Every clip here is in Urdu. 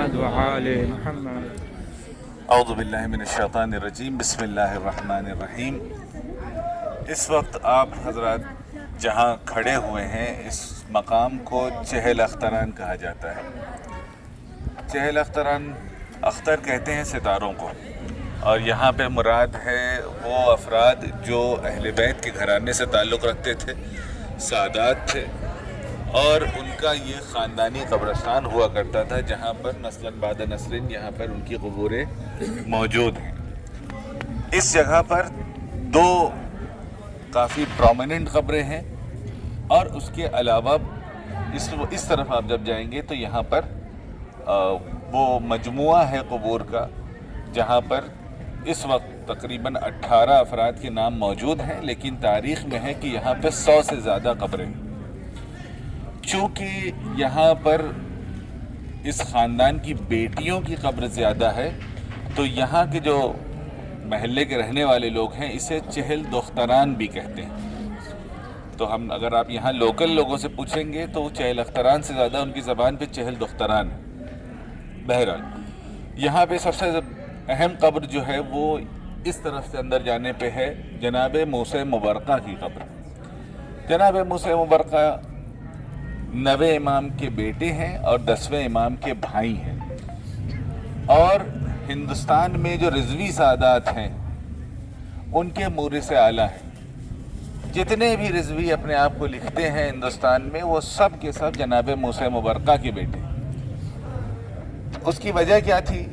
محمد وآل محمد۔ اعوذ باللہ من الشیطان الرجیم، بسم اللہ الرحمن الرحیم۔ اس وقت آپ حضرات جہاں کھڑے ہوئے ہیں اس مقام کو چہل اختران کہا جاتا ہے۔ چہل اختران، اختر کہتے ہیں ستاروں کو، اور یہاں پہ مراد ہے وہ افراد جو اہل بیت کے گھرانے سے تعلق رکھتے تھے، سادات تھے، اور ان کا یہ خاندانی قبرستان ہوا کرتا تھا جہاں پر نسلاً بعد نسل یہاں پر ان کی قبوریں موجود ہیں۔ اس جگہ پر دو کافی پرومیننٹ قبریں ہیں، اور اس کے علاوہ اس طرف آپ جب جائیں گے تو یہاں پر وہ مجموعہ ہے قبور کا، جہاں پر اس وقت تقریباً 18 افراد کے نام موجود ہیں، لیکن تاریخ میں ہے کہ یہاں پہ 100 سے زیادہ قبریں ہیں۔ چونکہ یہاں پر اس خاندان کی بیٹیوں کی قبر زیادہ ہے، تو یہاں کے جو محلے کے رہنے والے لوگ ہیں اسے چہل دختران بھی کہتے ہیں۔ تو ہم اگر آپ یہاں لوکل لوگوں سے پوچھیں گے تو چہل اختران سے زیادہ ان کی زبان پہ چہل دختران ہے۔ بہرحال یہاں پہ سب سے اہم قبر جو ہے وہ اس طرف سے اندر جانے پہ ہے جناب موسی مبرقہ کی قبر۔ جناب موسی مبرقہ 9ویں امام کے بیٹے ہیں اور 10ویں امام کے بھائی ہیں، اور ہندوستان میں جو رضوی سادات ہیں ان کے مورث اعلیٰ ہیں۔ جتنے بھی رضوی اپنے آپ کو لکھتے ہیں ہندوستان میں وہ سب کے سب جناب موسی مبرقہ کے بیٹے ہیں۔ اس کی وجہ کیا تھی؟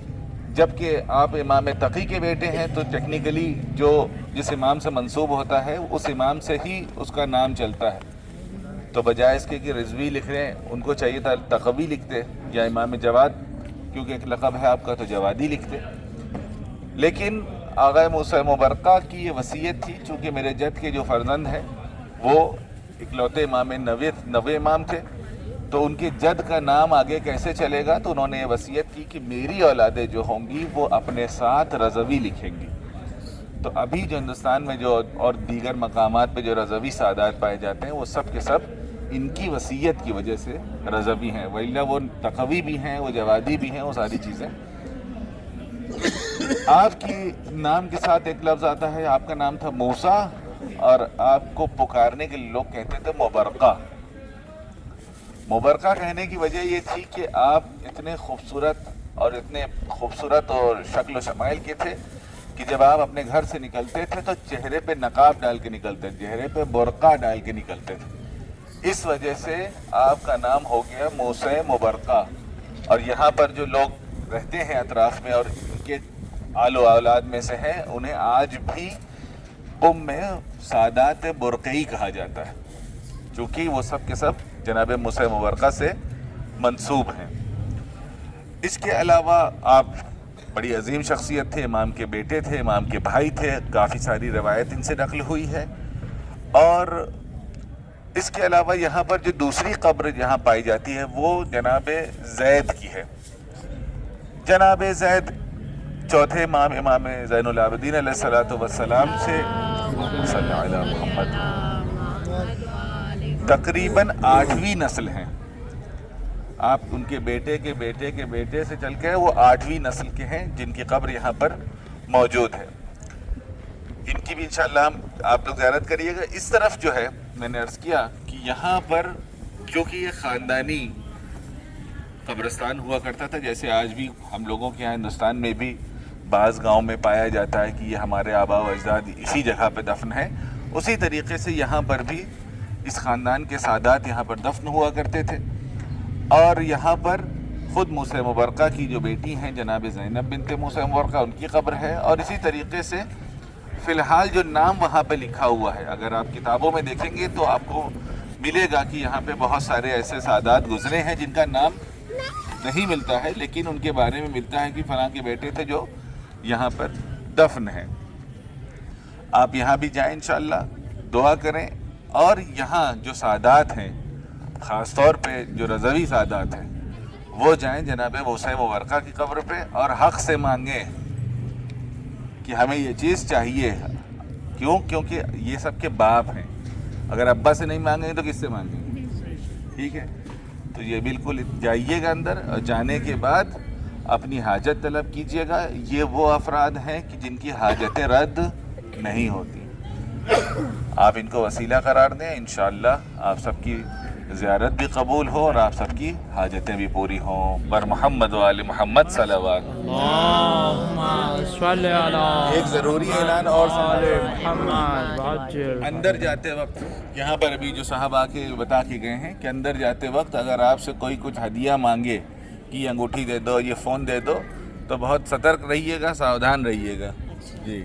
جبکہ آپ امام تقی کے بیٹے ہیں تو ٹیکنیکلی جو جس امام سے منسوب ہوتا ہے اس امام سے ہی اس کا نام چلتا ہے، تو بجائے اس کے کہ رضوی لکھ رہے ہیں ان کو چاہیے تھا تقوی لکھتے، یا امام جواد کیونکہ ایک لقب ہے آپ کا تو جوادی لکھتے۔ لیکن آغا موسی مبرقہ کی یہ وصیت تھی، چونکہ میرے جد کے جو فرزند ہیں وہ اکلوتے امام 9ویں امام تھے، تو ان کے جد کا نام آگے کیسے چلے گا، تو انہوں نے یہ وصیت کی کہ میری اولادیں جو ہوں گی وہ اپنے ساتھ رضوی لکھیں گی۔ تو ابھی جو ہندوستان میں جو اور دیگر مقامات پہ جو رضوی سادات پائے جاتے ہیں وہ سب کے سب ان کی وصیت کی وجہ سے رضوی ہیں، وإلا وہ تقوی بھی ہیں، وہ جوادی بھی ہیں، وہ ساری چیزیں۔ آپ کی نام کے ساتھ ایک لفظ آتا ہے، آپ کا نام تھا موسیٰ، اور آپ کو پکارنے کے لوگ کہتے تھے مبرقہ۔ مبرقہ کہنے کی وجہ یہ تھی کہ آپ اتنے خوبصورت اور شکل و شمائل کے تھے کہ جب آپ اپنے گھر سے نکلتے تھے تو چہرے پہ نقاب ڈال کے نکلتے تھے، چہرے پہ برقع ڈال کے نکلتے تھے۔ اس وجہ سے آپ کا نام ہو گیا موسی مبرقہ۔ اور یہاں پر جو لوگ رہتے ہیں اطراف میں اور ان کے آل و اولاد میں سے ہیں، انہیں آج بھی میں سادات برقعی کہا جاتا ہے، چونکہ وہ سب کے سب جناب موسی مبرقہ سے منسوب ہیں۔ اس کے علاوہ آپ بڑی عظیم شخصیت تھے، امام کے بیٹے تھے، امام کے بھائی تھے، کافی ساری روایت ان سے نقل ہوئی ہے۔ اور اس کے علاوہ یہاں پر جو دوسری قبر جہاں پائی جاتی ہے وہ جناب زید کی ہے۔ جناب زید چوتھے امام، امام زین العابدین علیہ الصلوۃ والسلام سے صلی علی محمد تقریباً 8ویں نسل ہیں۔ آپ ان کے بیٹے کے بیٹے کے بیٹے سے چل کے وہ 8ویں نسل کے ہیں جن کی قبر یہاں پر موجود ہے۔ ان کی بھی انشاءاللہ آپ لوگ زیارت کریے گا۔ اس طرف جو ہے میں نے عرض کیا کہ یہاں پر کیونکہ یہ خاندانی قبرستان ہوا کرتا تھا، جیسے آج بھی ہم لوگوں کے یہاں ہندوستان میں بھی بعض گاؤں میں پایا جاتا ہے کہ یہ ہمارے آباء و اجداد اسی جگہ پہ دفن ہیں، اسی طریقے سے یہاں پر بھی اس خاندان کے سادات یہاں پر دفن ہوا کرتے تھے۔ اور یہاں پر خود موسی مبرقہ کی جو بیٹی ہیں جناب زینب بنت موسی مبرقہ، ان کی قبر ہے۔ اور اسی طریقے سے فی الحال جو نام وہاں پہ لکھا ہوا ہے، اگر آپ کتابوں میں دیکھیں گے تو آپ کو ملے گا کہ یہاں پہ بہت سارے ایسے سادات گزرے ہیں جن کا نام نہیں ملتا ہے، لیکن ان کے بارے میں ملتا ہے کہ فلاں کے بیٹے تھے جو یہاں پر دفن ہیں۔ آپ یہاں بھی جائیں انشاءاللہ، دعا کریں، اور یہاں جو سادات ہیں خاص طور پہ جو رضوی سادات ہیں وہ جائیں جناب موسی مبرقہ کی قبر پہ اور حق سے مانگیں کہ ہمیں یہ چیز چاہیے۔ کیوں؟ کیونکہ یہ سب کے باپ ہیں، اگر ابا سے نہیں مانگیں گے تو کس سے مانگیں گے؟ ٹھیک ہے، تو یہ بالکل جائیے گا اندر، اور جانے کے بعد اپنی حاجت طلب کیجیے گا. یہ وہ افراد ہیں کہ جن کی حاجتیں رد نہیں ہوتی. آپ ان کو وسیلہ قرار دیں, انشاءاللہ آپ سب کی زیارت بھی قبول ہو اور آپ سب کی حاجتیں بھی پوری ہوں. بر محمد و آل محمد صلوات. اللهم صل على ایک ضروری اعلان اور آل محمد وعجل. اندر جاتے وقت یہاں پر ابھی جو صاحب آ کے بتا کے گئے ہیں کہ اندر جاتے وقت اگر آپ سے کوئی کچھ ہدیہ مانگے کہ یہ انگوٹھی دے دو, یہ فون دے دو, تو بہت سترک رہیے گا, ساودھان رہیے گا. جی.